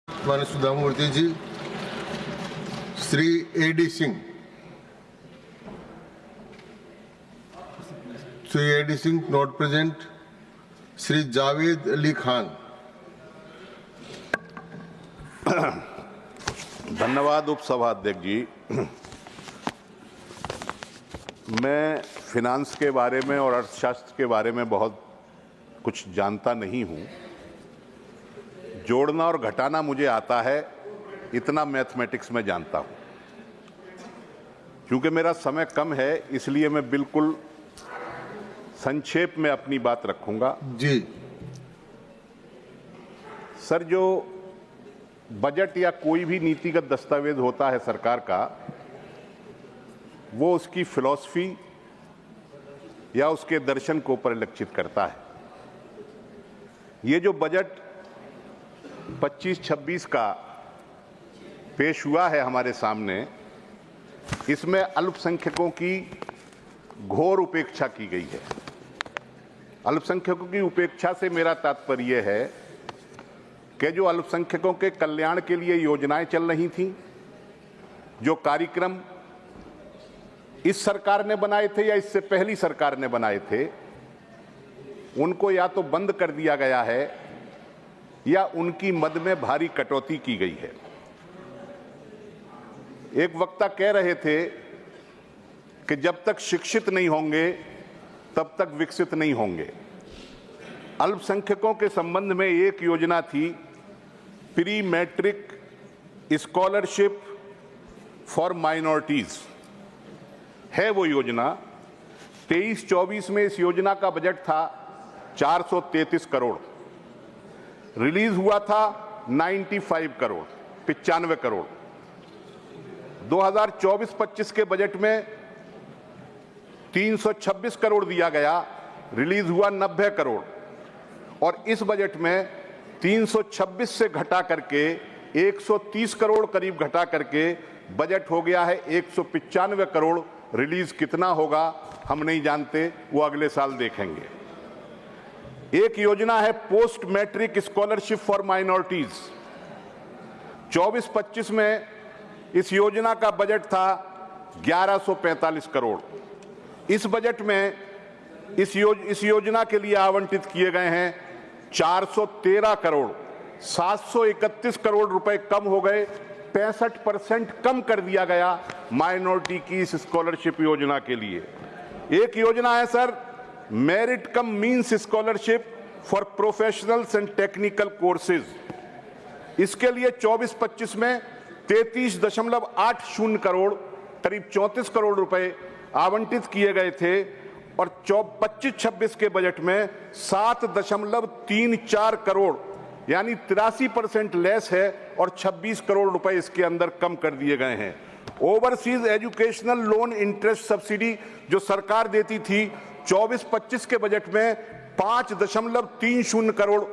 माननीय Sudha Murthy ji, Shri A.D. Singh, Shri A.D. Singh not present, Shri Javed Ali Khan. धन्यवाद उपसभाध्यक्ष जी। मैं फिनांस के बारे में और अर्थशास्त्र के बारे में बहुत कुछ जानता नहीं हूं। जोड़ना और घटाना मुझे आता है, इतना मैथमेटिक्स में जानता हूं। क्योंकि मेरा समय कम है, इसलिए मैं बिल्कुल संक्षेप में अपनी बात रखूंगा। जी सर, जो बजट या कोई भी नीतिगत दस्तावेज होता है सरकार का, वो उसकी फिलॉसफी या उसके दर्शन को परिलक्षित करता है। ये जो बजट 25-26 का पेश हुआ है हमारे सामने, इसमें अल्पसंख्यकों की घोर उपेक्षा की गई है। अल्पसंख्यकों की उपेक्षा से मेरा तात्पर्य है कि जो अल्पसंख्यकों के कल्याण के लिए योजनाएं चल रही थीं, जो कार्यक्रम इस सरकार ने बनाए थे या इससे पहली सरकार ने बनाए थे, उनको या तो बंद कर दिया गया है या उनकी मद में भारी कटौती की गई है। एक वक्ता कह रहे थे कि जब तक शिक्षित नहीं होंगे तब तक विकसित नहीं होंगे। अल्पसंख्यकों के संबंध में एक योजना थी, pre matric scholarship for minorities है वो योजना। 23-24 में इस योजना का बजट था 433 करोड़, रिलीज हुआ था 95 करोड़, 95 करोड़। 2024-25 के बजट में 326 करोड़ दिया गया, रिलीज हुआ 90 करोड़। और इस बजट में 326 से घटा करके 130 करोड़ करीब घटा करके बजट हो गया है 195 करोड़। रिलीज कितना होगा हम नहीं जानते, वो अगले साल देखेंगे। एक योजना है post matric scholarship for minorities. 24-25 में इस योजना का बजट था 1145 करोड़। इस बजट में इस योजना के लिए आवंटित किए गए हैं 413 करोड़। 731 करोड़ रुपए कम हो गए, 65% कम कर दिया गया माइनॉरिटी की इस स्कॉलरशिप योजना के लिए। एक योजना है sir, merit come means scholarship for professionals and technical courses. इसके लिए 24-25 में 33.80 करोड़, करीब 34 करोड़ रुपए आवंटित किए गए थे। और 25-26 के बजट में 7.34 करोड़ यानी 83% लेस है और 26 करोड़ रुपए इसके अंदर कम कर दिए गए हैं। Overseas educational loan interest subsidy जो सरकार देती थी, 24-25 के बजट में 5.30 करोड़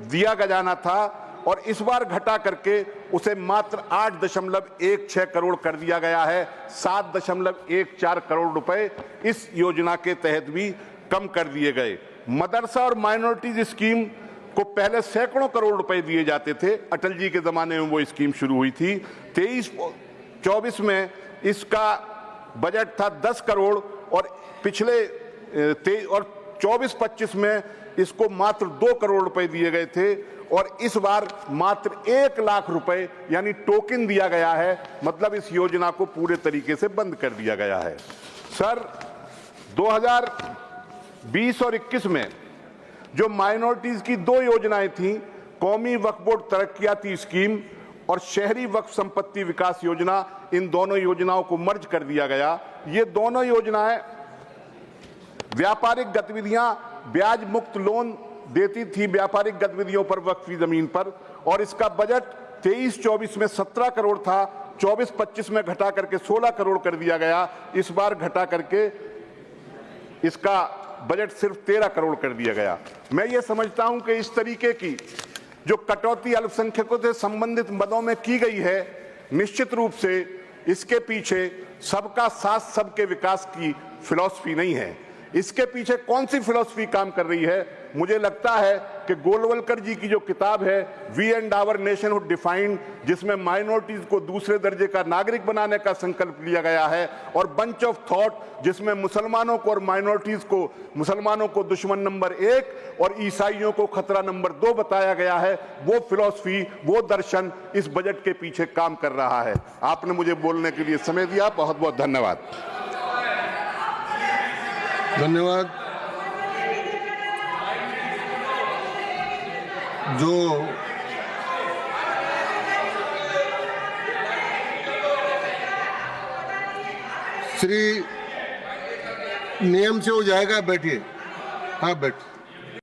दिया जाना था और इस बार घटा करके उसे मात्र 8.16 करोड़ कर दिया गया है। 7.14 करोड़ रुपए इस योजना के तहत भी कम कर दिए गए। मदरसा और माइनॉरिटीज स्कीम को पहले सैकड़ों करोड़ रुपए दिए जाते थे, अटल जी के जमाने में वो स्कीम शुरू हुई थी। 23-24 में इसका बजट था 10 करोड़ और पिछले 24-25 में इसको मात्र 2 करोड़ रुपए दिए गए थे और इस बार मात्र 1 लाख रुपए यानी टोकन दिया गया है। मतलब इस योजना को पूरे तरीके से बंद कर दिया गया है। सर, 2020 और 21 में जो माइनॉरिटीज की 2 योजनाएं थीं, कौमी वक्फ बोर्ड तरक्कियाती स्कीम और शहरी वक्फ संपत्ति विकास योजना, इन दोनों योजनाओं को मर्ज कर दिया गया। ये दोनों योजनाएं व्यापारिक गतिविधियां ब्याज मुक्त लोन देती थी व्यापारिक गतिविधियों पर वक्फी जमीन पर, और इसका बजट 23-24 में 17 करोड़ था, 24-25 में घटा करके 16 करोड़ कर दिया गया। इस बार घटा करके इसका बजट सिर्फ 13 करोड़ कर दिया गया। मैं ये समझता हूं कि इस तरीके की जो कटौती अल्पसंख्यकों से संबंधित मदों में की गई है, निश्चित रूप से इसके पीछे सबका साथ सबके विकास की फिलॉसफी नहीं है। इसके पीछे कौन सी फिलॉसफी काम कर रही है, मुझे लगता है कि गोलवलकर जी की जो किताब है we and our nationhood defined, जिसमें माइनॉरिटीज को दूसरे दर्जे का नागरिक बनाने का संकल्प लिया गया है, और बंच ऑफ थॉट जिसमें मुसलमानों को और माइनॉरिटीज को, मुसलमानों को दुश्मन नंबर 1 और ईसाइयों को खतरा नंबर 2 बताया गया है, वो फिलॉसफी, वो दर्शन इस बजट के पीछे काम कर रहा है। आपने मुझे बोलने के लिए समय दिया, बहुत बहुत धन्यवाद। धन्यवाद। जो श्री नियम से हो जाएगा, बैठिए। हाँ बैठ।